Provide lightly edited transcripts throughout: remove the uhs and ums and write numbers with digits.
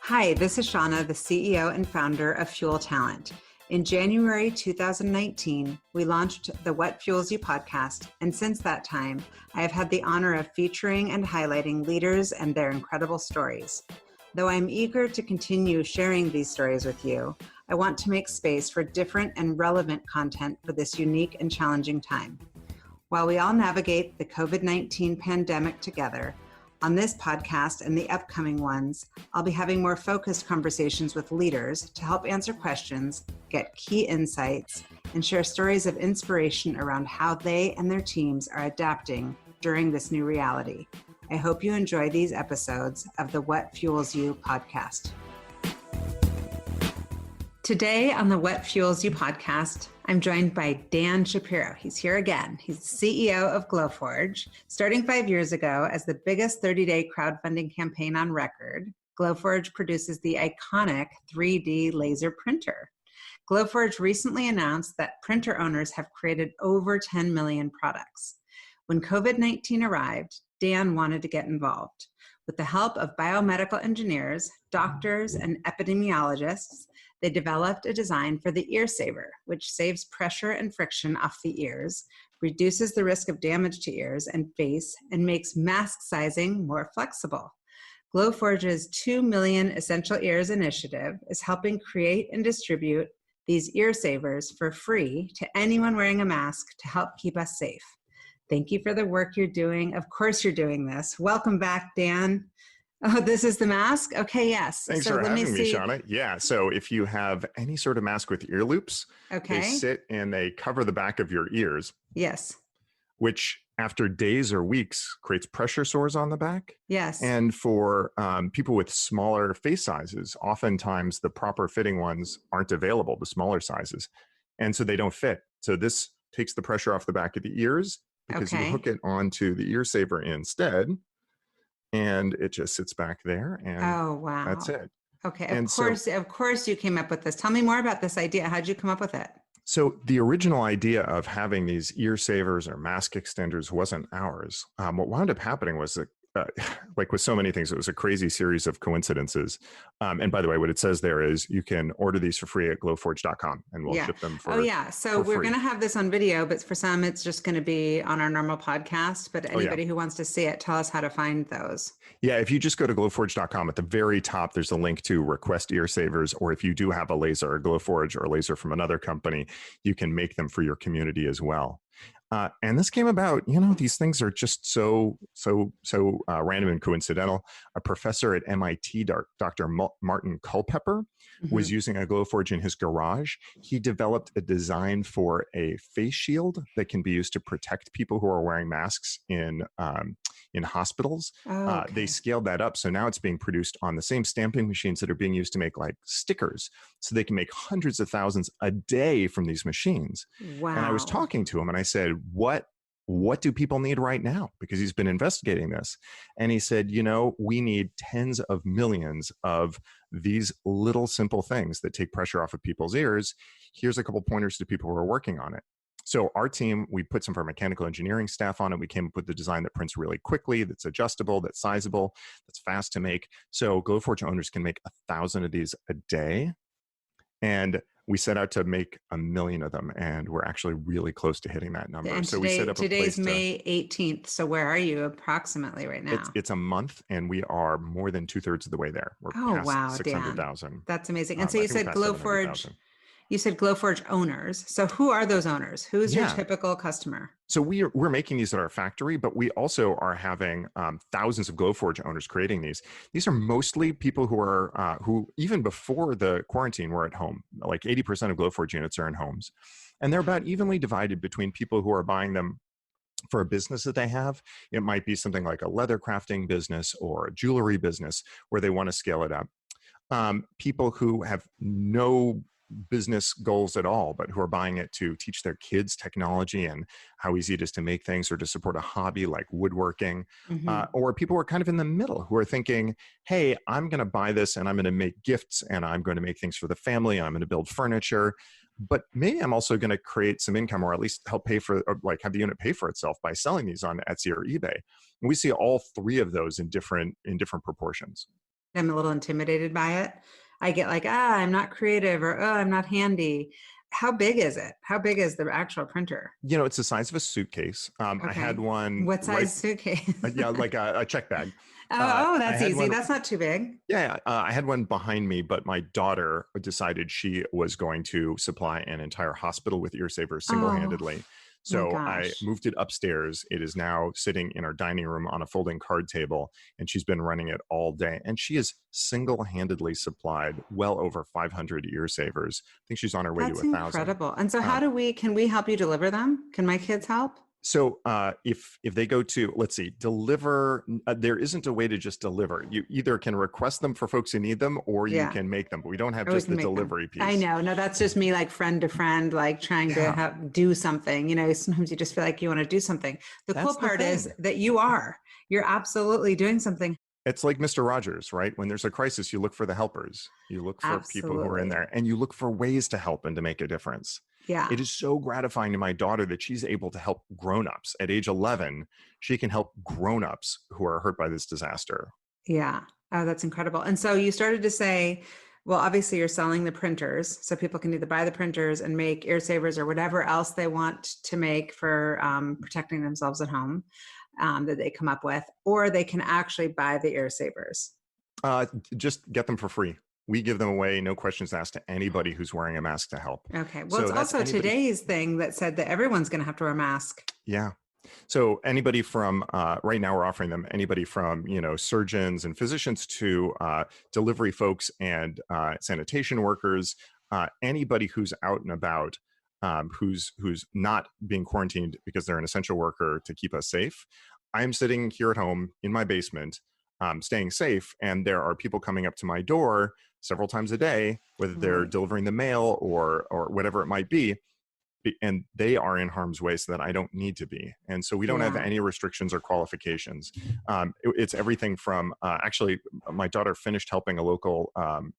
Hi, this is Shauna, the CEO and founder of Fuel Talent. In January 2019, we launched the What Fuels You podcast, and since that time, I have had the honor of featuring and highlighting leaders and their incredible stories. Though I'm eager to continue sharing these stories with you, I want to make space for different and relevant content for this unique and challenging time. While we all navigate the COVID-19 pandemic together, on this podcast and the upcoming ones, I'll be having more focused conversations with leaders to help answer questions, get key insights, and share stories of inspiration around how they and their teams are adapting during this new reality. I hope you enjoy these episodes of the What Fuels You podcast. Today on the What Fuels You podcast, I'm joined by Dan Shapiro. He's here again. He's the CEO of Glowforge. Starting 5 years ago as the biggest 30-day crowdfunding campaign on record, Glowforge produces the iconic 3D laser printer. Glowforge recently announced that printer owners have created over 10 million products. When COVID-19 arrived, Dan wanted to get involved. With the help of biomedical engineers, doctors, and epidemiologists, they developed a design for the ear saver, which saves pressure and friction off the ears, reduces the risk of damage to ears and face, and makes mask sizing more flexible. Glowforge's 2 Million Essential Ears initiative is helping create and distribute these ear savers for free to anyone wearing a mask to help keep us safe. Thank you for the work you're doing. Of course you're doing this. Welcome back, Dan. Oh, this is the mask? Okay, yes. Thanks for having me, Shauna. Yeah, so if you have any sort of mask with ear loops, they sit and they cover the back of your ears. Yes. Which after days or weeks creates pressure sores on the back. Yes. And for people with smaller face sizes, oftentimes the proper fitting ones aren't available, the smaller sizes. And so they don't fit. So this takes the pressure off the back of the ears because you hook it onto the ear saver instead. And it just sits back there, and that's it. Okay, of course you came up with this. Tell me more about this idea. How'd you come up with it? So the original idea of having these ear savers or mask extenders wasn't ours. What wound up happening was that, like with so many things, it was a crazy series of coincidences. And by the way, what it says there is you can order these for free at glowforge.com and we'll ship them for So we're going to have this on video, but for some, it's just going to be on our normal podcast. But anybody who wants to see it, tell us how to find those. Yeah, if you just go to glowforge.com, at the very top, there's a link to request ear savers. Or if you do have a laser, a Glowforge or a laser from another company, you can make them for your community as well. And this came about, these things are just so random and coincidental. A professor at MIT, Dr. Martin Culpepper, was using a Glowforge in his garage. He developed a design for a face shield that can be used to protect people who are wearing masks in hospitals. They scaled that up. So now it's being produced on the same stamping machines that are being used to make like stickers. So they can make hundreds of thousands a day from these machines. Wow. And I was talking to him and I said, what do people need right now? Because he's been investigating this. And he said, we need tens of millions of these little simple things that take pressure off of people's ears. Here's a couple pointers to people who are working on it. So our team, we put some of our mechanical engineering staff on it. We came up with the design that prints really quickly, that's adjustable, that's sizable, that's fast to make. So Glowforge owners can make 1,000 of these a day. And we set out to make 1 million of them, and we're actually really close to hitting that number. And so today, we set up today's May 18th. So where are you approximately right now? It's a month, and we are more than 2/3 of the way there. We're past 600,000. That's amazing. And so you said Glowforge. You said Glowforge owners. So who are those owners? Who's your typical customer? So we're making these at our factory, but we also are having thousands of Glowforge owners creating these. These are mostly people who are who even before the quarantine were at home. Like 80% of Glowforge units are in homes, and they're about evenly divided between people who are buying them for a business that they have. It might be something like a leather crafting business or a jewelry business where they want to scale it up. People who have no business goals at all, but who are buying it to teach their kids technology and how easy it is to make things, or to support a hobby like woodworking, or people who are kind of in the middle who are thinking, hey, I'm going to buy this and I'm going to make gifts and I'm going to make things for the family and I'm going to build furniture, but maybe I'm also going to create some income, or at least help pay for, or like have the unit pay for itself by selling these on Etsy or eBay. And we see all three of those in different proportions. I'm a little intimidated by it. I get like, I'm not creative, or, I'm not handy. How big is it? How big is the actual printer? It's the size of a suitcase. I had Okay. one What right, size suitcase? yeah, like a check bag. Oh, I that's had easy. one. That's not too big. Yeah, I had one behind me, but my daughter decided she was going to supply an entire hospital with ear savers Oh single-handedly. my So I gosh. moved it upstairs. It is now sitting in our dining room on a folding card table, and she's been running it all day. And she has single-handedly supplied well over 500 ear savers. I think she's on her way to That's 1,000. incredible. And so Um, can we help you deliver them? Can my kids help? so if they go to, let's see, deliver, there isn't a way to just deliver. You either can request them for folks who need them, or you Yeah. can make them. But we don't have Or we just can the make them. delivery I piece. know. No, that's just me like friend to friend, like trying to Yeah, do something. Sometimes you just feel like you want to do something. The cool that's the part is thing. that you're absolutely doing something. It's like Mr. Rogers, right? When there's a crisis, you look for the helpers. You look for people who are in Absolutely. there, and you look for ways to help and to make a difference. Yeah. It is so gratifying to my daughter that she's able to help grown-ups. At age 11, she can help grown-ups who are hurt by this disaster. Yeah. Oh, that's incredible. And so you started to say, well, obviously you're selling the printers, so people can either buy the printers and make ear savers or whatever else they want to make for protecting themselves at home that they come up with, or they can actually buy the ear savers. Uh, just get them for free. We give them away, no questions asked, to anybody who's wearing a mask to help. Okay. Well, it's So that's also anybody. today's thing that said that everyone's going to have to wear a mask. Yeah. So anybody from right now, we're offering them anybody from surgeons and physicians to delivery folks and sanitation workers, anybody who's out and about, who's not being quarantined because they're an essential worker to keep us safe. I'm sitting here at home in my basement, staying safe, and there are people coming up to my door several times a day, whether they're Right. delivering the mail or whatever it might be, and they are in harm's way so that I don't need to be. And so we don't have Yeah. any restrictions or qualifications. It's everything from actually, my daughter finished helping a local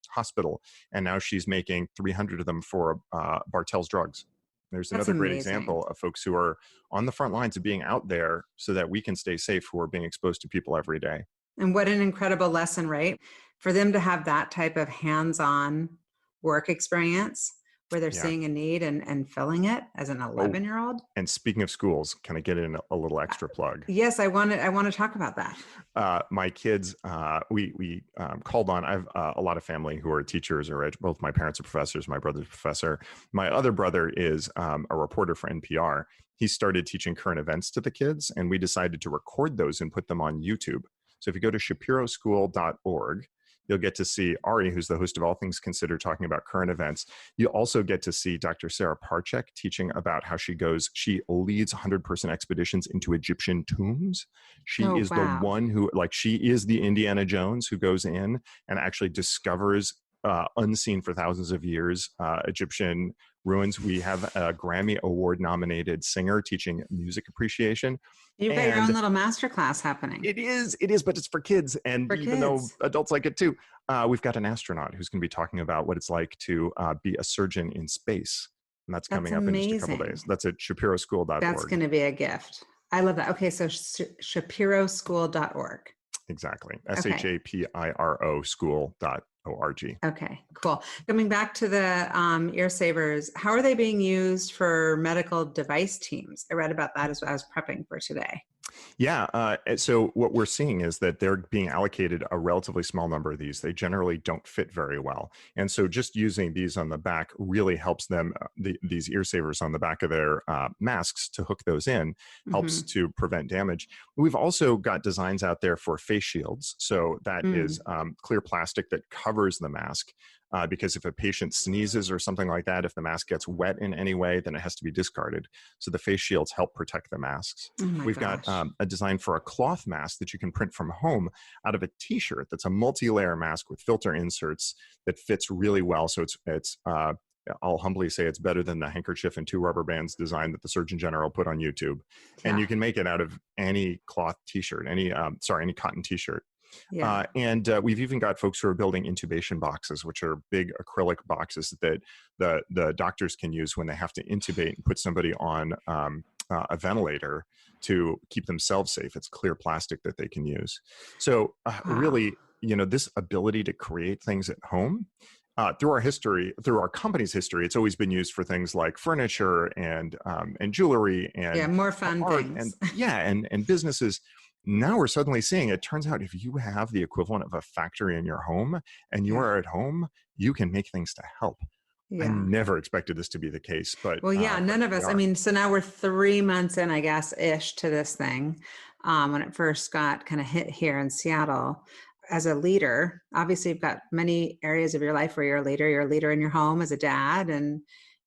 hospital, and now she's making 300 of them for Bartell's drugs. There's That's another great amazing. example of folks who are on the front lines of being out there so that we can stay safe, who are being exposed to people every day. And what an incredible lesson, right? For them to have that type of hands-on work experience where they're Yeah. seeing a need and filling it as an Oh, 11-year-old. and speaking of schools, can I get in a little extra plug? Yes, I want to talk about that. My kids, we called on. I have a lot of family who are teachers, or both my parents are professors. My brother's a professor. My other brother is a reporter for NPR. He started teaching current events to the kids, and we decided to record those and put them on YouTube. So if you go to shapiroschool.org, you'll get to see Ari, who's the host of All Things Considered, talking about current events. You also get to see Dr. Sarah Parchek teaching about how she leads 100-person expeditions into Egyptian tombs. She Oh, is the wow. one who, she is the Indiana Jones who goes in and actually discovers unseen for thousands of years Egyptian ruins. We have a Grammy Award nominated singer teaching music appreciation. You've got your own And little masterclass happening it is, but it's for kids. And for even though kids. adults like it too, we've got an astronaut who's going to be talking about what it's like to be a surgeon in space. And that's That's coming up in just a couple of amazing. days. That's at That's shapiroschool.org. going to be a gift. I love that. Okay, so shapiroschool.org. Exactly. Okay. SHAPIRO school.org. Okay, cool. Coming back to the ear savers, how are they being used for medical device teams? I read about that as I was prepping for today. Yeah. So what we're seeing is that they're being allocated a relatively small number of these. They generally don't fit very well. And so just using these on the back really helps them, these ear savers on the back of their masks to hook those in, helps Mm-hmm. to prevent damage. We've also got designs out there for face shields. So that is clear plastic that covers the mask. Because if a patient sneezes or something like that, if the mask gets wet in any way, then it has to be discarded. So the face shields help protect the masks. Oh my We've got gosh. a design for a cloth mask that you can print from home out of a t-shirt that's a multi-layer mask with filter inserts that fits really well. So it's I'll humbly say it's better than the handkerchief and 2 rubber bands design that the Surgeon General put on YouTube. And Yeah. you can make it out of any cloth t-shirt, any cotton t-shirt. Yeah. And we've even got folks who are building intubation boxes, which are big acrylic boxes that the doctors can use when they have to intubate and put somebody on a ventilator to keep themselves safe. It's clear plastic that they can use. So Wow. really, this ability to create things at home, through our history, through our company's history, it's always been used for things like furniture and jewelry Yeah, and more fun art and things. and businesses. Now we're suddenly seeing it turns out if you have the equivalent of a factory in your home and you Yeah. are at home, you can make things to help. I Yeah. never expected this to be the case, but Well, yeah, none of we us. I are. mean, so now we're 3 months in, I guess, ish to this thing. When it first got kind of hit here in Seattle, as a leader, obviously you've got many areas of your life where you're a leader. You're a leader in your home as a dad, and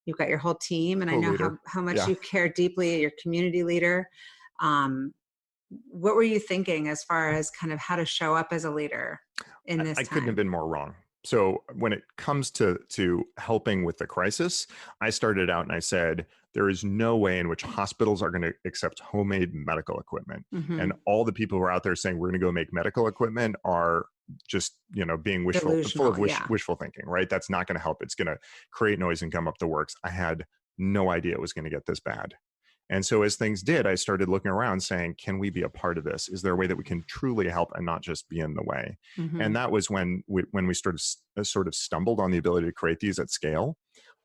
you've got your whole team. And I know Co-leader. how much Yeah. you care deeply. You're community leader. Um, what were you thinking as far as kind of how to show up as a leader in this I couldn't have time? been more wrong. So when it comes to helping with the crisis, I started out and I said, there is no way in which hospitals are going to accept homemade medical equipment. Mm-hmm. And all the people who are out there saying we're going to go make medical equipment are just, being full of Delusional. Yeah. wishful thinking, right? That's not going to help. It's going to create noise and gum up the works. I had no idea it was going to get this bad. And so as things did, I started looking around saying, can we be a part of this? Is there a way that we can truly help and not just be in the way? Mm-hmm. And that was when we sort of stumbled on the ability to create these at scale,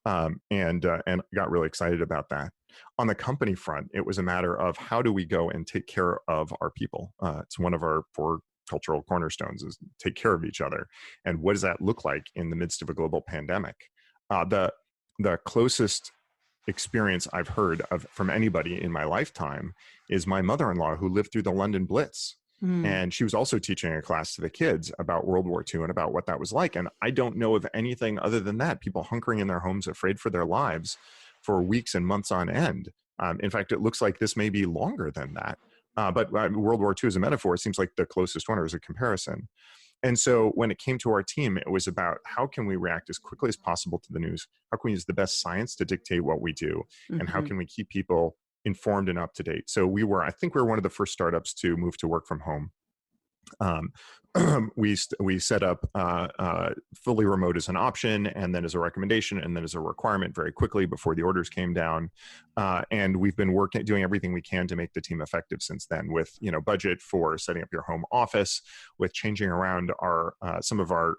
and got really excited about that. On the company front, it was a matter of how do we go and take care of our people? It's one of our 4 cultural cornerstones is take care of each other. And what does that look like in the midst of a global pandemic? The closest experience I've heard of from anybody in my lifetime is my mother-in-law who lived through the London Blitz. Mm. And she was also teaching a class to the kids about World War II and about what that was like. And I don't know of anything other than that, people hunkering in their homes, afraid for their lives for weeks and months on end. In fact, it looks like this may be longer than that. But World War II as a metaphor seems like the closest one or as a comparison. And so when it came to our team, it was about how can we react as quickly as possible to the news? How can we use the best science to dictate what we do? And how Mm-hmm. can we keep people informed and up to date? So I think we were one of the first startups to move to work from home. Um, we set up fully remote as an option, and then as a recommendation, and then as a requirement very quickly before the orders came down. And we've been doing everything we can to make the team effective since then. With budget for setting up your home office, with changing around some of our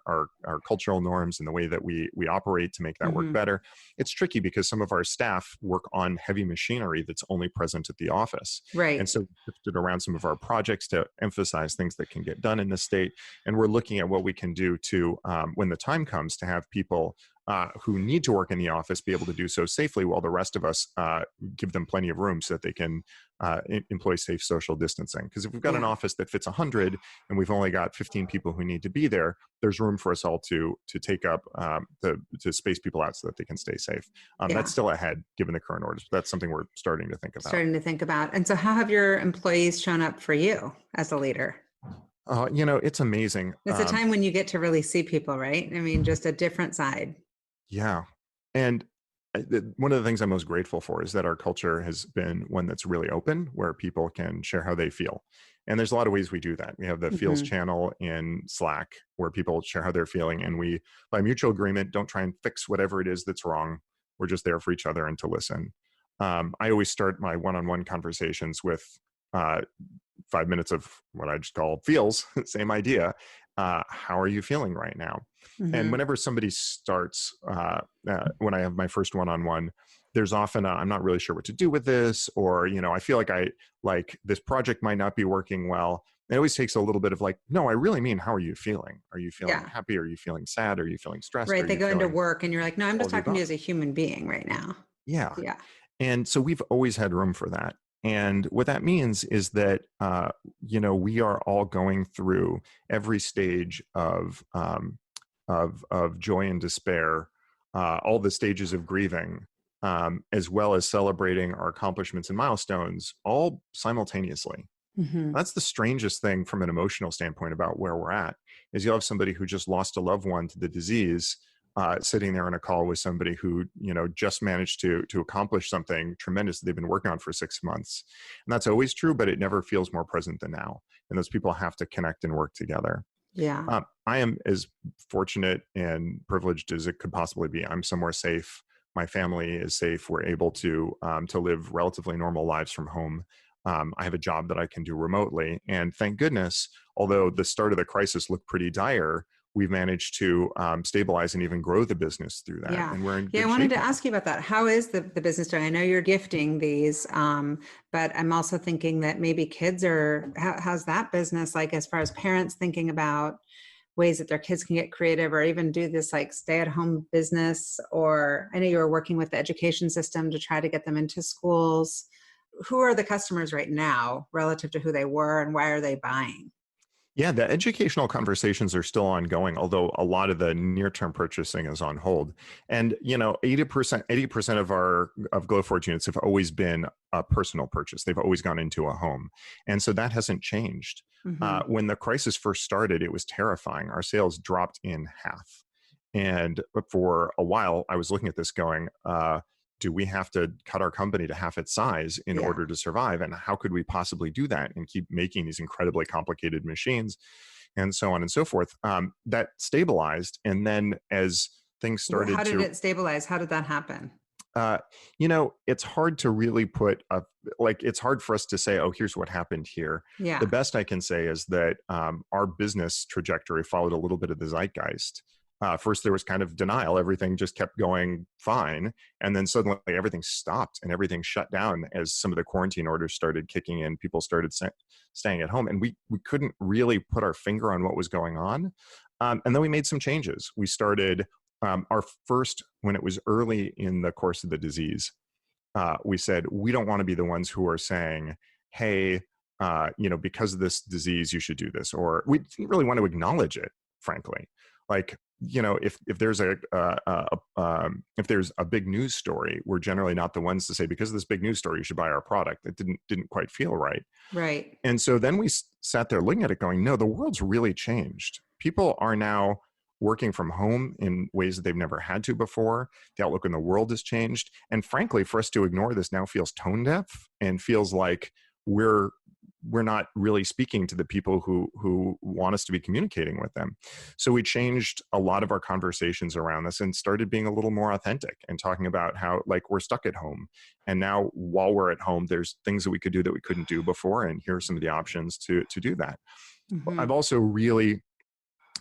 cultural norms and the way that we operate to make that work better. It's tricky because some of our staff work on heavy machinery that's only present at the office, Right. and so we shifted around some of our projects to emphasize things that can get done in this state. And we're looking at what we can do to, when the time comes, to have people who need to work in the office be able to do so safely, while the rest of us give them plenty of room so that they can employ safe social distancing. Because if we've got an office that fits 100 and we've only got 15 people who need to be there, there's room for us all to take up, to space people out so that they can stay safe. That's still ahead given the current orders, but that's something we're starting to think about. And so how have your employees shown up for you as a leader? It's amazing. It's a time when you get to really see people, right? I mean, just a different side. Yeah. And one of the things I'm most grateful for is that our culture has been one that's really open, where people can share how they feel. And there's a lot of ways we do that. We have the Feels channel in Slack where people share how they're feeling. And we, by mutual agreement, don't try and fix whatever it is that's wrong. We're just there for each other and to listen. I always start my one-on-one conversations with 5 minutes of what I just call feels, same idea. How are you feeling right now? And whenever somebody starts, when I have my first one-on-one, there's often I'm not really sure what to do with this, or, I feel like this project might not be working well. It always takes a little bit of no, I really mean, how are you feeling? Are you feeling happy? Are you feeling sad? Are you feeling stressed? Right. They go into work and you're like, no, I'm just talking to you as above? a human being right now. Yeah. Yeah. And so we've always had room for that. And what that means is that, we are all going through every stage of joy and despair, all the stages of grieving, as well as celebrating our accomplishments and milestones, all simultaneously. That's the strangest thing from an emotional standpoint about where we're at, is you'll have somebody who just lost a loved one to the disease, sitting there on a call with somebody who, just managed to accomplish something tremendous that they've been working on for 6 months. And that's always true, but it never feels more present than now. And those people have to connect and work together. Yeah. I am as fortunate and privileged as it could possibly be. I'm somewhere safe. My family is safe. We're able to live relatively normal lives from home. I have a job that I can do remotely. And thank goodness, although the start of the crisis looked pretty dire, we've managed to stabilize and even grow the business through that. Yeah. And we're in Yeah. I good wanted shape to now. ask you about that. How is the business doing? I know you're gifting these, but I'm also thinking that maybe kids are, how's that business like as far as parents thinking about ways that their kids can get creative or even do this like stay at home business? Or I know you were working with the education system to try to get them into schools. Who are the customers right now relative to who they were, and why are they buying? Yeah, the educational conversations are still ongoing, although a lot of the near-term purchasing is on hold. And 80% of Glowforge units have always been a personal purchase. They've always gone into a home, and so that hasn't changed. Mm-hmm. When the crisis first started, it was terrifying. Our sales dropped in half, and for a while, I was looking at this going, do we have to cut our company to half its size in Yeah. order to survive? And how could we possibly do that and keep making these incredibly complicated machines and so on and so forth? That stabilized. And then as things How started did to, it stabilize? How did that happen? uh, it's hard to really put a, like, it's hard for us to say, oh, here's what happened here. The Yeah. best I can say is that our business trajectory followed a little bit of the zeitgeist. First, there was kind of denial. Everything just kept going fine. And then suddenly everything stopped and everything shut down as some of the quarantine orders started kicking in. People started staying at home. And we couldn't really put our finger on what was going on. And then we made some changes. We started our first, when it was early in the course of the disease, we said, we don't want to be the ones who are saying, hey, because of this disease, you should do this. Or we didn't really want to acknowledge it, frankly. Like, if there's if there's a big news story, we're generally not the ones to say, because of this big news story, you should buy our product. It didn't quite feel right. Right. And so then we sat there looking at it going, no, the world's really changed. People are now working from home in ways that they've never had to before. The outlook in the world has changed. And frankly, for us to ignore this now feels tone deaf and feels like we're not really speaking to the people who want us to be communicating with them. So we changed a lot of our conversations around this and started being a little more authentic and talking about how, like, we're stuck at home. And now while we're at home, there's things that we could do that we couldn't do before. And here are some of the options to do that. Mm-hmm. I've also really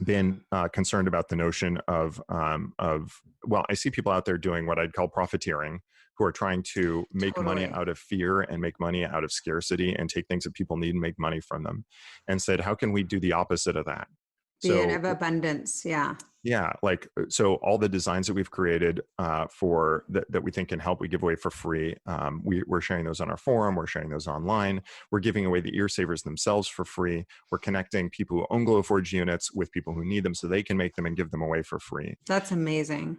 been concerned about the notion of well, I see people out there doing what I'd call profiteering, who are trying to make money Totally. out of fear and make money out of scarcity and take things that people need and make money from them, and said, how can we do the opposite of that? Be So of abundance. Yeah. yeah, like, so all the designs that we've created for that we think can help, we give away for free. We're sharing those on our forum. We're sharing those online. We're giving away the ear savers themselves for free. We're connecting people who own Glowforge units with people who need them so they can make them and give them away for free. That's amazing.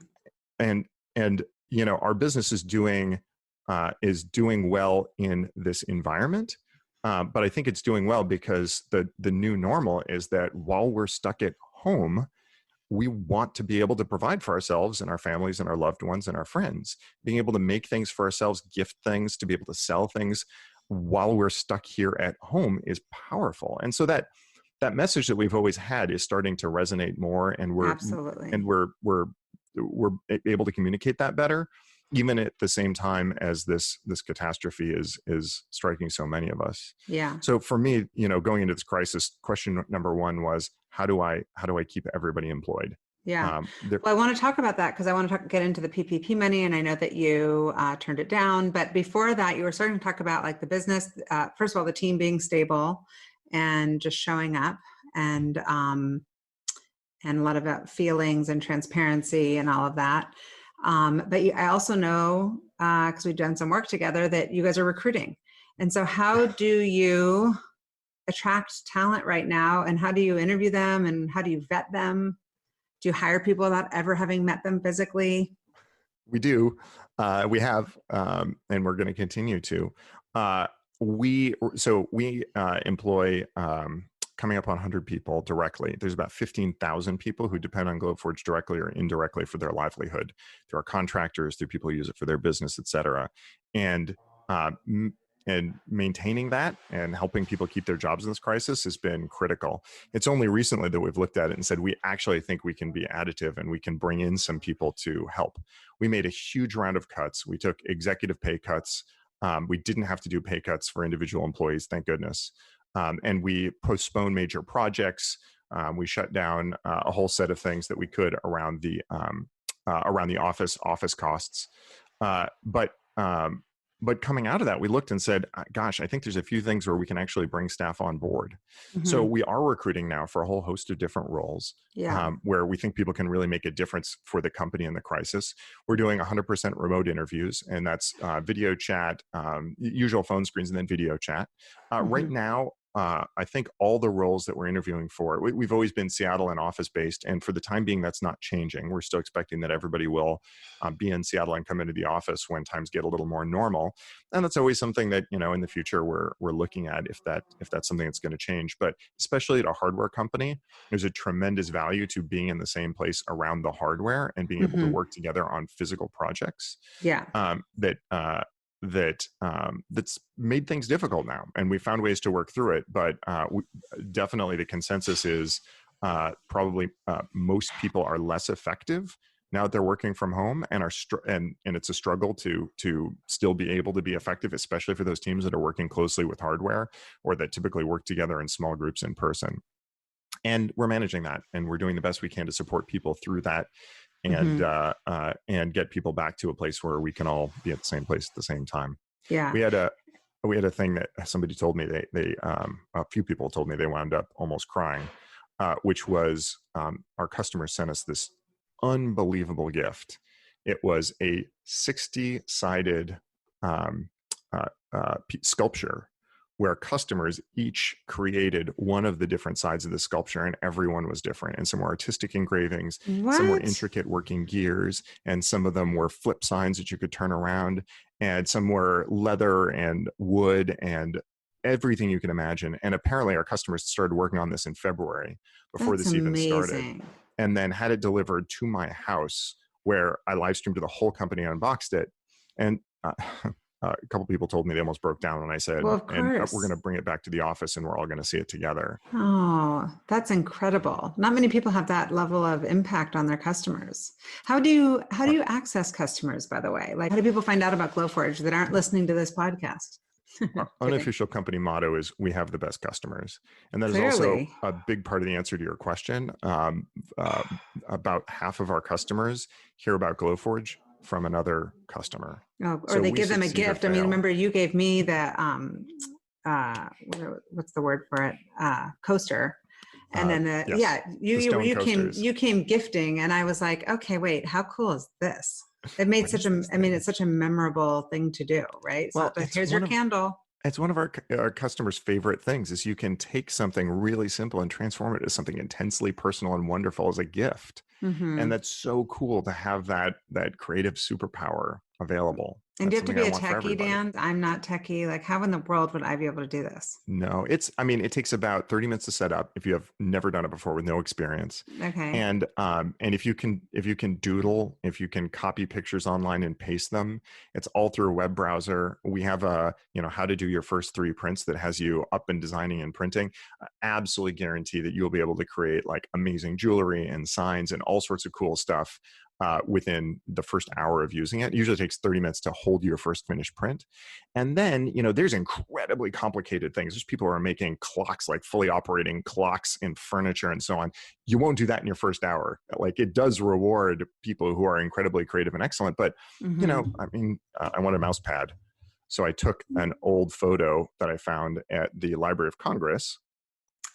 And our business is doing well in this environment. But I think it's doing well because the new normal is that while we're stuck at home, we want to be able to provide for ourselves and our families and our loved ones and our friends. Being able to make things for ourselves, gift things, to be able to sell things while we're stuck here at home is powerful. And so that message that we've always had is starting to resonate more, and Absolutely. we're able to communicate that better, even at the same time as this catastrophe is striking so many of us. Yeah. So for me, going into this crisis, question number one was, how do I keep everybody employed? Yeah. Well, I want to talk about that because I want to get into the PPP money, and I know that you turned it down. But before that, you were starting to talk about like the business. First of all, the team being stable and just showing up, and a lot about feelings and transparency and all of that. But I also know, because we've done some work together, that you guys are recruiting. And so how do you attract talent right now, and how do you interview them, and how do you vet them? Do you hire people without ever having met them physically? We do. We have, and we're going to continue to. We employ coming up on 100 people directly. There's about 15,000 people who depend on Glowforge directly or indirectly for their livelihood, through our contractors, through people who use it for their business, et cetera. And maintaining that and helping people keep their jobs in this crisis has been critical. It's only recently that we've looked at it and said, we actually think we can be additive and we can bring in some people to help. We made a huge round of cuts. We took executive pay cuts We didn't have to do pay cuts for individual employees, thank goodness. And we postponed major projects. We shut down a whole set of things that we could around the office costs. But coming out of that, we looked and said, gosh, I think there's a few things where we can actually bring staff on board. So we are recruiting now for a whole host of different roles where we think people can really make a difference for the company in the crisis. We're doing 100% remote interviews, and that's video chat, usual phone screens, and then video chat. Right now, I think all the roles that we're interviewing for, we've always been Seattle and office-based, and for the time being, that's not changing. We're still expecting that everybody will be in Seattle and come into the office when times get a little more normal. And that's always something that, in the future we're looking at if that's something that's going to change. But especially at a hardware company, there's a tremendous value to being in the same place around the hardware and being able to work together on physical projects. That's made things difficult now, and we found ways to work through it. But definitely the consensus is probably most people are less effective now that they're working from home, and and it's a struggle to still be able to be effective, especially for those teams that are working closely with hardware or that typically work together in small groups in person. And we're managing that, and we're doing the best we can to support people through that. And get people back to a place where we can all be at the same place at the same time. Yeah. We had a thing that somebody told me a few people told me they wound up almost crying, which was our customers sent us this unbelievable gift. It was a 60-sided sculpture where customers each created one of the different sides of the sculpture, and everyone was different. And some were artistic engravings, some were intricate working gears, and some of them were flip signs that you could turn around, and some were leather and wood and everything you can imagine. And apparently our customers started working on this in February before this even started, and then had it delivered to my house, where I live streamed to the whole company and unboxed it. And a couple people told me they almost broke down when I said, and we're going to bring it back to the office and we're all going to see it together. Oh, that's incredible. Not many people have that level of impact on their customers. How do you access customers, by the way? Like, how do people find out about Glowforge that aren't listening to this podcast? Our unofficial company motto is "We have the best customers," and that is also a big part of the answer to your question. About half of our customers hear about Glowforge from another customer. Oh, or they give them a gift. I mean, remember you gave me the what's the word for it? Coaster. And then you came gifting, and I was like, okay, wait, how cool is this? It made it's such a memorable thing to do, right? So here's your candle. It's one of our customers' favorite things is you can take something really simple and transform it into something intensely personal and wonderful as a gift. And that's so cool to have that creative superpower available. And do you have to be a techie, Dan? I'm not techie. Like, how in the world would I be able to do this? No, it takes about 30 minutes to set up if you have never done it before with no experience. Okay. And if you can doodle, if you can copy pictures online and paste them, it's all through a web browser. We have how to do your first 3 prints that has you up and designing and printing. I absolutely guarantee that you'll be able to create like amazing jewelry and signs and all sorts of cool stuff within the first hour of using it. It usually takes 30 minutes to hold your first finished print. And then, there's incredibly complicated things. There's people who are making clocks, like fully operating clocks in furniture and so on. You won't do that in your first hour. Like, it does reward people who are incredibly creative and excellent. But, I want a mouse pad. So I took an old photo that I found at the Library of Congress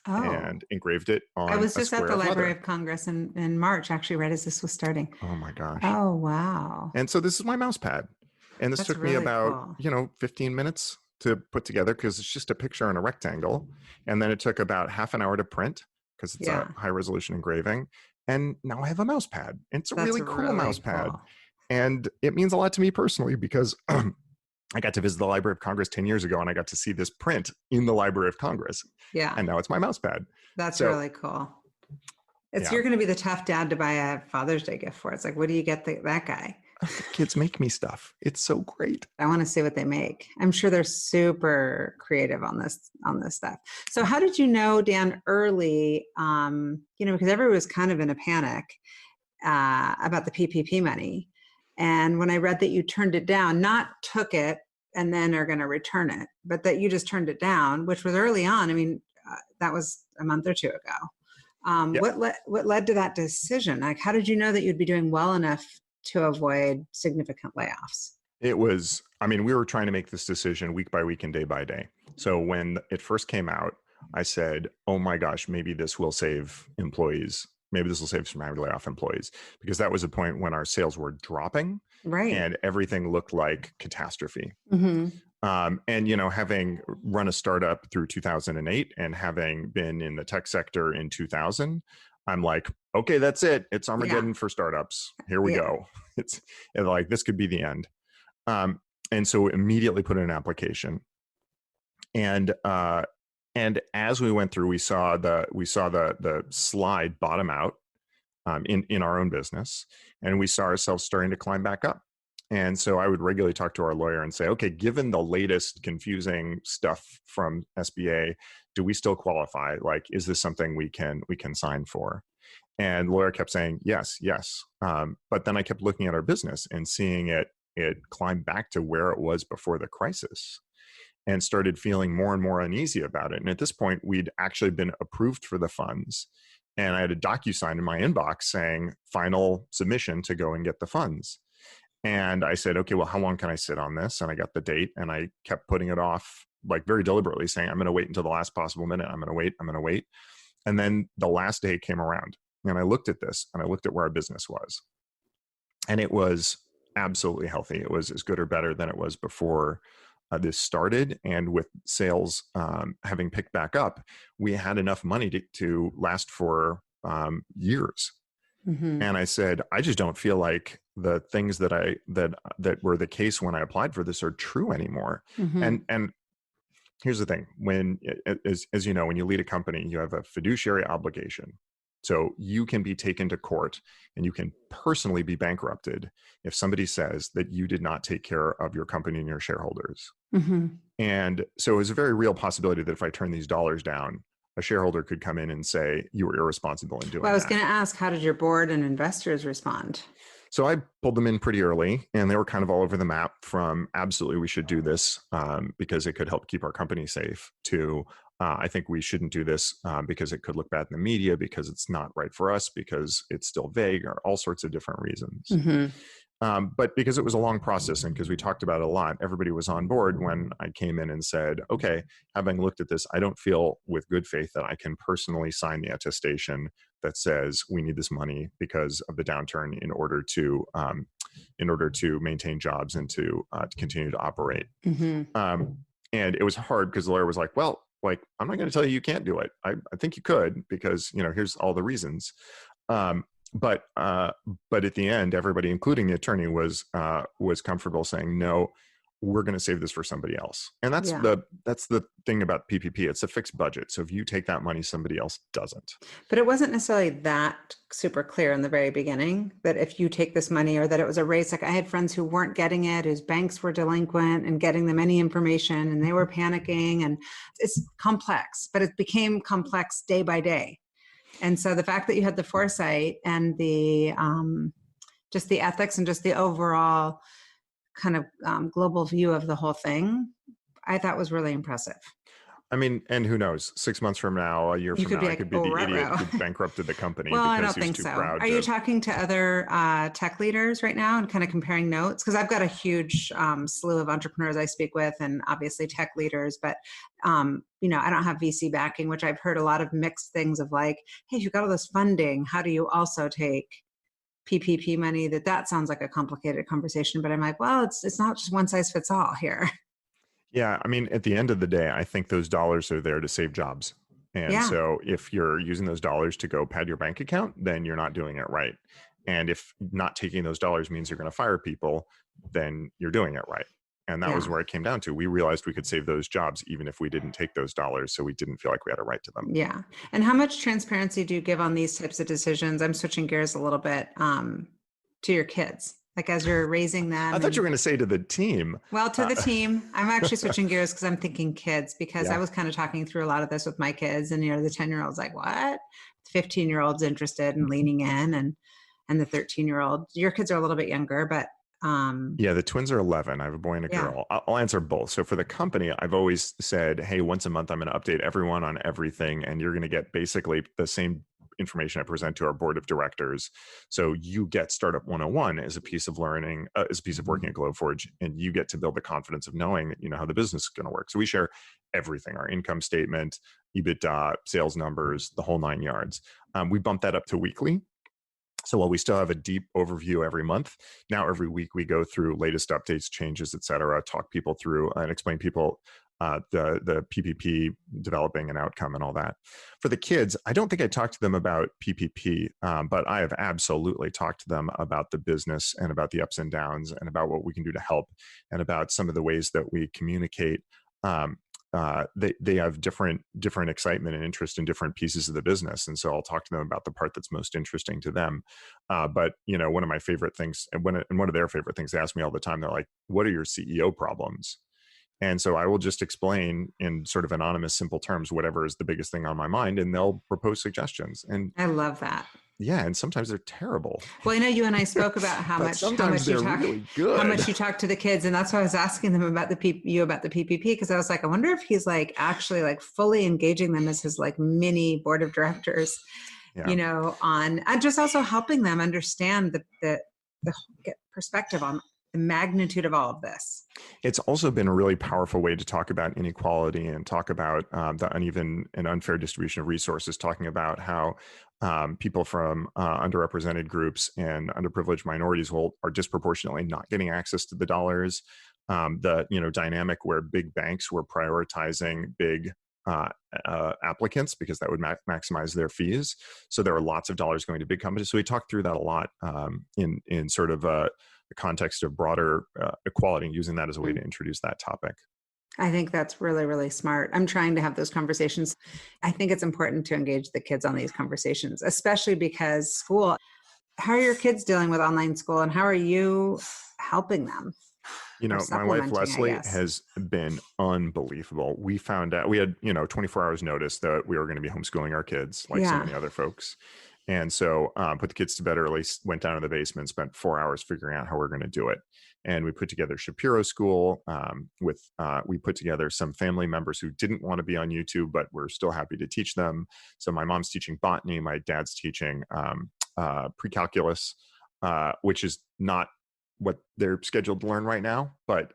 and engraved it on I was just at the Library of Congress in March, actually, right as this was starting. Oh my gosh. Oh, wow. And so this is my mouse pad. And this took me about, 15 minutes to put together because it's just a picture in a rectangle. And then it took about half an hour to print because it's a high resolution engraving. And now I have a mouse pad. And it's a really cool mouse pad. And it means a lot to me personally because I got to visit the Library of Congress 10 years ago, and I got to see this print in the Library of Congress. Yeah. And now it's my mouse pad. That's really cool. You're going to be the tough dad to buy a Father's Day gift for. It's like, what do you get that guy? Kids make me stuff. It's so great. I want to see what they make. I'm sure they're super creative on this stuff. So how did you know, Dan, early, because everyone was kind of in a panic about the PPP money. And when I read that you turned it down, not took it, and then are going to return it, but that you just turned it down, which was early on. I mean, that was a month or two ago. Yeah. What led to that decision? Like, how did you know that you'd be doing well enough to avoid significant layoffs? It was, I mean, we were trying to make this decision week by week and day by day. So when it first came out, I said, oh my gosh, maybe this will save employees. Maybe this will save some having to lay off employees, because that was a point when our sales were dropping Right. and everything looked like catastrophe. Mm-hmm. And, you know, having run a startup through 2008 and having been in the tech sector in 2000, I'm like, okay, that's it. It's Armageddon for startups. Here we go. It's like, this could be the end. And so immediately put in an application. And as we went through, we saw the slide bottom out in our own business, and we saw ourselves starting to climb back up. And so I would regularly talk to our lawyer and say, okay, given the latest confusing stuff from SBA, do we still qualify? Like, is this something we can sign for? And the lawyer kept saying, yes. But then I kept looking at our business and seeing it climb back to where it was before the crisis, and started feeling more and more uneasy about it. And at this point, we'd actually been approved for the funds. And I had a DocuSign in my inbox saying final submission to go and get the funds. And I said, okay, well, how long can I sit on this? And I got the date, and I kept putting it off, like very deliberately saying, I'm going to wait until the last possible minute. I'm going to wait. And then the last day came around, and I looked at this, and I looked at where our business was. And it was absolutely healthy. It was as good or better than it was before this started. And with sales having picked back up, we had enough money to last for years. Mm-hmm. And I said, I just don't feel like the things that were the case when I applied for this are true anymore. Mm-hmm. And here's the thing: when, as you know, when you lead a company, you have a fiduciary obligation. So you can be taken to court and you can personally be bankrupted if somebody says that you did not take care of your company and your shareholders. Mm-hmm. And so it's a very real possibility that if I turn these dollars down, a shareholder could come in and say, you were irresponsible in doing that. Well, I was going to ask, how did your board and investors respond? So I pulled them in pretty early, and they were kind of all over the map, from absolutely we should do this because it could help keep our company safe, to I think we shouldn't do this because it could look bad in the media, because it's not right for us, because it's still vague, or all sorts of different reasons. Mm-hmm. But because it was a long process, and because we talked about it a lot, everybody was on board when I came in and said, okay, having looked at this, I don't feel with good faith that I can personally sign the attestation that says we need this money because of the downturn in order to maintain jobs and to continue to operate. Mm-hmm. And it was hard because the lawyer was like, well, like, I'm not going to tell you can't do it. I think you could, because, you know, here's all the reasons. But at the end, everybody, including the attorney, was comfortable saying, no, we're going to save this for somebody else. And that's the thing about PPP. It's a fixed budget. So if you take that money, somebody else doesn't. But it wasn't necessarily that super clear in the very beginning that if you take this money, or that it was a race. Like, I had friends who weren't getting it, whose banks were delinquent and getting them any information, and they were panicking. And it's complex, but it became complex day by day. And so the fact that you had the foresight and the just the ethics and just the overall kind of global view of the whole thing, I thought was really impressive. I mean, and who knows, 6 months from now, a year from now, I could be the idiot who bankrupted the company well, because I don't he was think too so. proud. Are you talking to other tech leaders right now and kind of comparing notes? Because I've got a huge slew of entrepreneurs I speak with, and obviously tech leaders, but you know, I don't have VC backing, which I've heard a lot of mixed things of, like, hey, you got all this funding, how do you also take PPP money? That sounds like a complicated conversation, but I'm like, well, it's not just one size fits all here. Yeah, I mean, at the end of the day, I think those dollars are there to save jobs. And so if you're using those dollars to go pad your bank account, then you're not doing it right. And if not taking those dollars means you're going to fire people, then you're doing it right. And that was where it came down to. We realized we could save those jobs even if we didn't take those dollars. So we didn't feel like we had a right to them. Yeah. And how much transparency do you give on these types of decisions? I'm switching gears a little bit to your kids. Like, as you're raising them. I thought you were going to say to the team. Well, to the team. I'm actually switching gears because I'm thinking kids, because I was kind of talking through a lot of this with my kids, and, you know, the 10-year-old's like, what? The 15-year-old's interested and leaning in, and the 13-year-old. Your kids are a little bit younger, but Yeah, the twins are 11. I have a boy and a Yeah. girl. I'll answer both. So for the company, I've always said, hey, once a month, I'm going to update everyone on everything, and you're going to get basically the same information I present to our board of directors. So you get Startup 101 as a piece of learning, as a piece of working at Glowforge, and you get to build the confidence of knowing that you know how the business is going to work. So we share everything: our income statement, EBITDA, sales numbers, the whole 9 yards. We bump that up to weekly. So while we still have a deep overview every month, now every week we go through latest updates, changes, et cetera, talk people through and explain people the PPP developing an outcome and all that. For the kids, I don't think I talked to them about PPP, but I have absolutely talked to them about the business and about the ups and downs and about what we can do to help and about some of the ways that we communicate. They have different excitement and interest in different pieces of the business, and so I'll talk to them about the part that's most interesting to them. But you know, one of my favorite things, and one of their favorite things, they ask me all the time. They're like, "What are your CEO problems?" And so I will just explain in sort of anonymous, simple terms whatever is the biggest thing on my mind, and they'll propose suggestions. And I love that. yeah, and sometimes they're terrible. Well, I know you and I spoke about how But much sometimes they're really good. how much you talk to the kids, and that's why I was asking them about the PPP, because I was like, I wonder if he's like actually like fully engaging them as his like mini board of directors, Yeah. you know, on and just also helping them understand the get perspective on the magnitude of all of this. It's also been a really powerful way to talk about inequality and talk about the uneven and unfair distribution of resources, talking about how people from underrepresented groups and underprivileged minorities are disproportionately not getting access to the dollars. The dynamic where big banks were prioritizing big applicants because that would maximize their fees. So there are lots of dollars going to big companies. So we talked through that a lot in sort of the context of broader equality, and using that as a way to introduce that topic. I think that's really, really smart. I'm trying to have those conversations. I think it's important to engage the kids on these conversations, especially because school, how are your kids dealing with online school and how are you helping them? You know, my wife Leslie has been unbelievable. We found out we had 24 hours notice that we were going to be homeschooling our kids, like so many other folks. And so put the kids to bed early, went down to the basement, spent 4 hours figuring out how we're going to do it. And we put together Shapiro School we put together some family members who didn't want to be on YouTube, but we're still happy to teach them. So my mom's teaching botany, my dad's teaching pre-calculus, which is not what they're scheduled to learn right now, but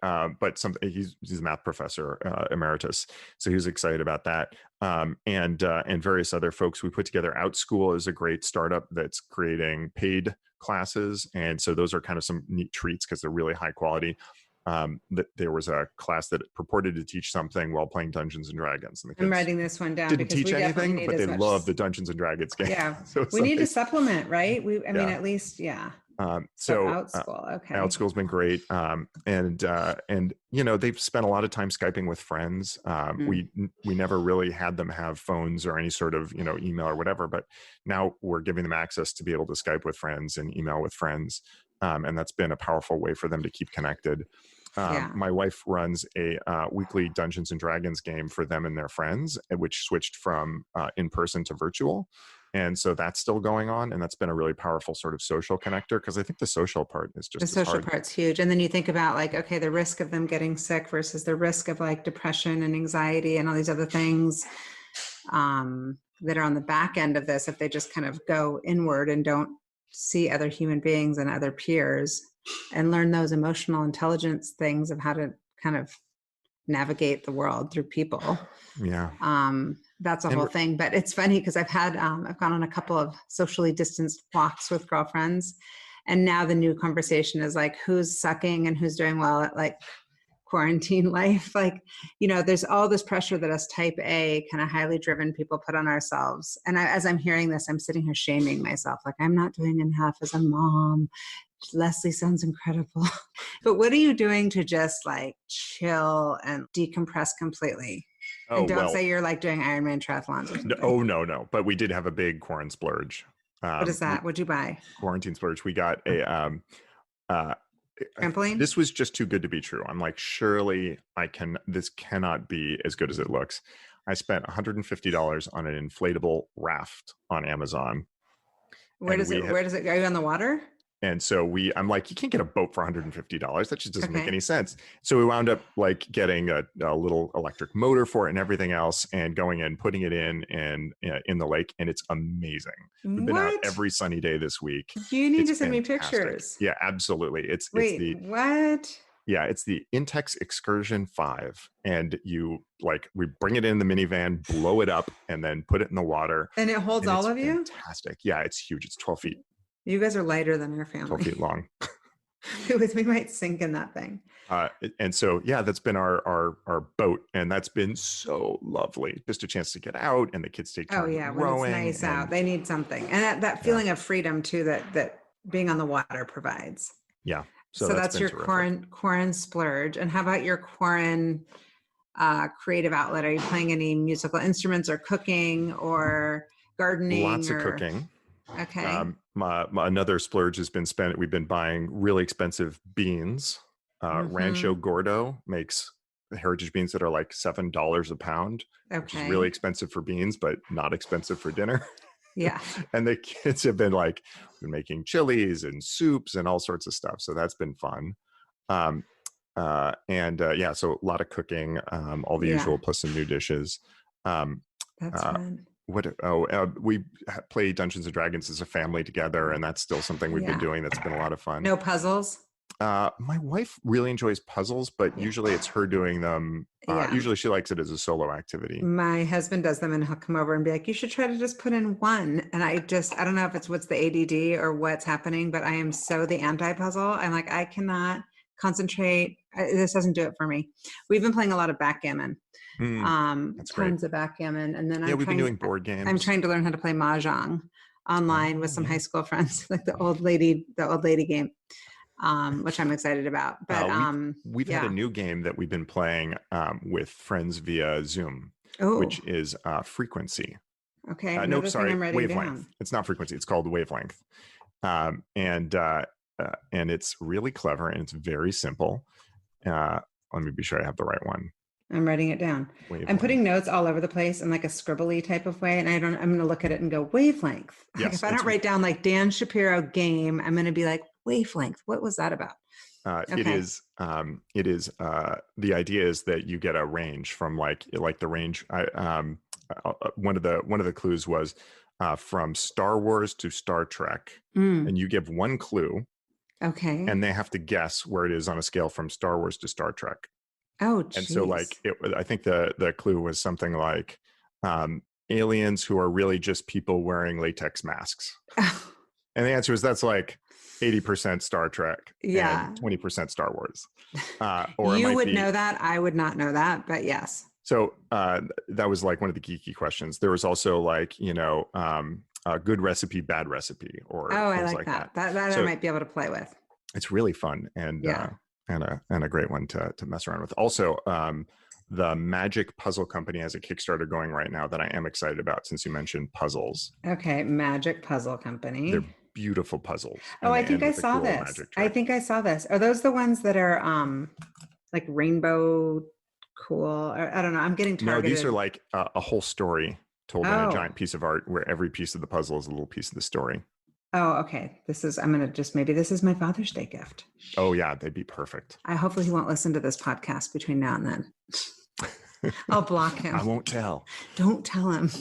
he's a math professor emeritus, so he was excited about that. And various other folks. We put together OutSchool is a great startup that's creating paid classes, and so those are kind of some neat treats because they're really high quality. There was a class that purported to teach something while playing Dungeons and Dragons, and the kids I'm writing this one down. Didn't teach anything, but they love the Dungeons and Dragons game. Yeah, so we need to supplement, right? I mean, at least, yeah. So OutSchool, okay. OutSchool's been great, and they've spent a lot of time Skyping with friends. We never really had them have phones or any sort of email or whatever, but now we're giving them access to be able to Skype with friends and email with friends, and that's been a powerful way for them to keep connected. My wife runs a weekly Dungeons and Dragons game for them and their friends, which switched from in person to virtual. And so that's still going on. And that's been a really powerful sort of social connector, because I think the social part is just the social part's huge. And then you think about like, okay, the risk of them getting sick versus the risk of like depression and anxiety and all these other things that are on the back end of this, if they just kind of go inward and don't see other human beings and other peers and learn those emotional intelligence things of how to kind of navigate the world through people. Yeah. That's a whole thing. But it's funny because I've gone on a couple of socially distanced walks with girlfriends. And now the new conversation is like, who's sucking and who's doing well at like quarantine life. Like, there's all this pressure that us type A kind of highly driven people put on ourselves. And as I'm hearing this, I'm sitting here shaming myself. Like, I'm not doing enough as a mom. Leslie sounds incredible. But what are you doing to just like chill and decompress completely? And don't say you're like doing Ironman triathlons or something. Oh, no. But we did have a big quarantine splurge. What is that? What'd you buy? Quarantine splurge. We got a trampoline. This was just too good to be true. I'm like, surely this cannot be as good as it looks. I spent $150 on an inflatable raft on Amazon. Where does it go? Are you on the water? And so I'm like, you can't get a boat for $150. That just doesn't make Okay. any sense. So we wound up like getting a little electric motor for it and everything else, and going in, putting it in the lake, and it's amazing. We've been out What? every sunny day this week. You need It's to send me fantastic. pictures. Yeah, absolutely. It's Wait, what? it's the Intex Excursion 5, and we bring it in the minivan, blow it up, and then put it in the water. And it holds And all it's of you? fantastic. Yeah, it's huge. It's 12 feet. You guys are lighter than our 12 family. feet long. We might sink in that thing. And so, yeah, that's been our boat, and that's been so lovely. Just a chance to get out, and the kids take turns When rowing. it's nice out, they need something, and that feeling of freedom too that being on the water provides. Yeah. So that's your Quarren splurge. And how about your Quarren creative outlet? Are you playing any musical instruments, or cooking, or gardening? Lots of cooking. Okay. Another splurge has been spent. We've been buying really expensive beans. Rancho Gordo makes heritage beans that are like $7 a pound, which is really expensive for beans, but not expensive for dinner. Yeah. And the kids have been making chilies and soups and all sorts of stuff. So that's been fun. So a lot of cooking, all the usual, plus some new dishes. That's fun. We play Dungeons and Dragons as a family together, and that's still something we've been doing. That's been a lot of fun. No puzzles? My wife really enjoys puzzles, but usually it's her doing them. Usually she likes it as a solo activity. My husband does them, and he'll come over and be like, you should try to just put in one. And I don't know if it's what's the ADD or what's happening, but I am so the anti-puzzle. I'm like, I cannot concentrate. This doesn't do it for me. We've been playing a lot of backgammon. That's great. Tons of backgammon. And then we've been doing board games. I'm trying to learn how to play Mahjong online with some high school friends, like the old lady game, which I'm excited about. But we've had a new game that we've been playing with friends via Zoom, which is Frequency. Okay. No, sorry, Wavelength. It's not Frequency. It's called Wavelength. And it's really clever, and it's very simple. Let me be sure I have the right one. I'm writing it down. Wavelength. I'm putting notes all over the place in like a scribbly type of way. And I'm going to look at it and go, wavelength. Yes, if I don't write down like Dan Shapiro game, I'm going to be like, wavelength. What was that about? It is the idea is that you get a range from like the range. One of the clues was from Star Wars to Star Trek, and you give one clue. Okay. And they have to guess where it is on a scale from Star Wars to Star Trek. Oh, geez. And so I think the clue was something like aliens who are really just people wearing latex masks. And the answer is that's like 80% Star Trek and 20% Star Wars. Or you would know that. I would not know that, but yes. So that was like one of the geeky questions. There was also like, good recipe, bad recipe, or I like that. That I might be able to play with. It's really fun and a great one to mess around with. Also, the Magic Puzzle Company has a Kickstarter going right now that I am excited about, since you mentioned puzzles. Okay, Magic Puzzle Company. They're beautiful puzzles. I think I saw this. I think I saw this. Are those the ones that are like rainbow cool? Or, I don't know. I'm getting targeted. No, these are like a whole story told in a giant piece of art, where every piece of the puzzle is a little piece of the story. Oh, okay. Maybe this is my Father's Day gift. Oh yeah, they'd be perfect. Hopefully he won't listen to this podcast between now and then. I'll block him. I won't tell. Don't tell him.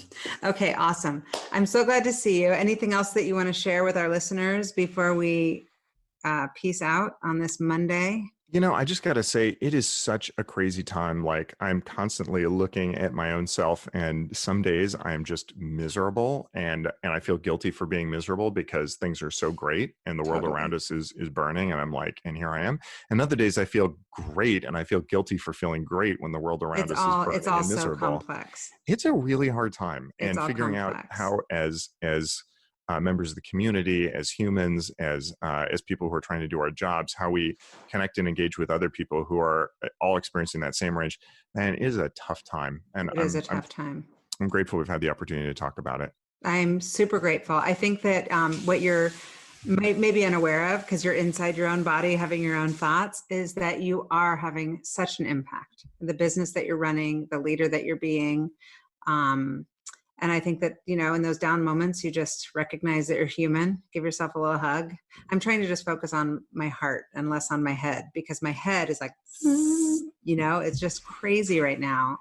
Okay, awesome. I'm so glad to see you. Anything else that you want to share with our listeners before we peace out on this Monday? I just got to say, it is such a crazy time. Like, I'm constantly looking at my own self, and some days I'm just miserable, and I feel guilty for being miserable because things are so great and the world around us is burning, and I'm like, and here I am. And other days I feel great, and I feel guilty for feeling great when the world around us is burning it's all and miserable. So complex. It's a really hard time, and figuring out how as members of the community, as humans, as people who are trying to do our jobs, how we connect and engage with other people who are all experiencing that same range, man, it is a tough time. And it is a tough time. I'm grateful we've had the opportunity to talk about it. I'm super grateful. I think that what you're maybe unaware of, because you're inside your own body, having your own thoughts, is that you are having such an impact. The business that you're running, the leader that you're being, And I think that, in those down moments, you just recognize that you're human, give yourself a little hug. I'm trying to just focus on my heart and less on my head, because my head is like, it's just crazy right now,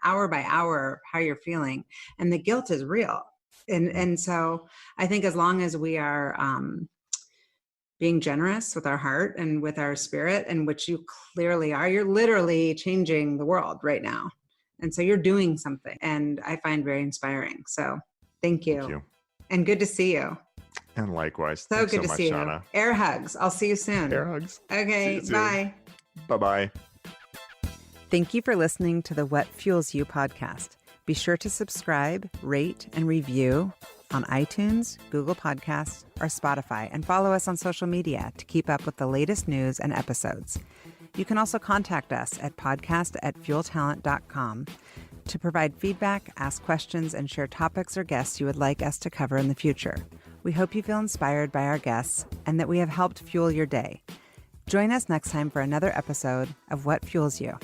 hour by hour, how you're feeling. And the guilt is real. And so I think as long as we are being generous with our heart and with our spirit, and which you clearly are, you're literally changing the world right now. And so you're doing something, and I find very inspiring. So thank you. Thank you. And good to see you. And likewise. So Thanks good so to much, see Shauna. you. Air hugs. I'll see you soon. Air hugs. Okay. Bye. Bye-bye. Thank you for listening to the What Fuels You podcast. Be sure to subscribe, rate, and review on iTunes, Google Podcasts, or Spotify, and follow us on social media to keep up with the latest news and episodes. You can also contact us at podcast@fueltalent.com to provide feedback, ask questions, and share topics or guests you would like us to cover in the future. We hope you feel inspired by our guests and that we have helped fuel your day. Join us next time for another episode of What Fuels You.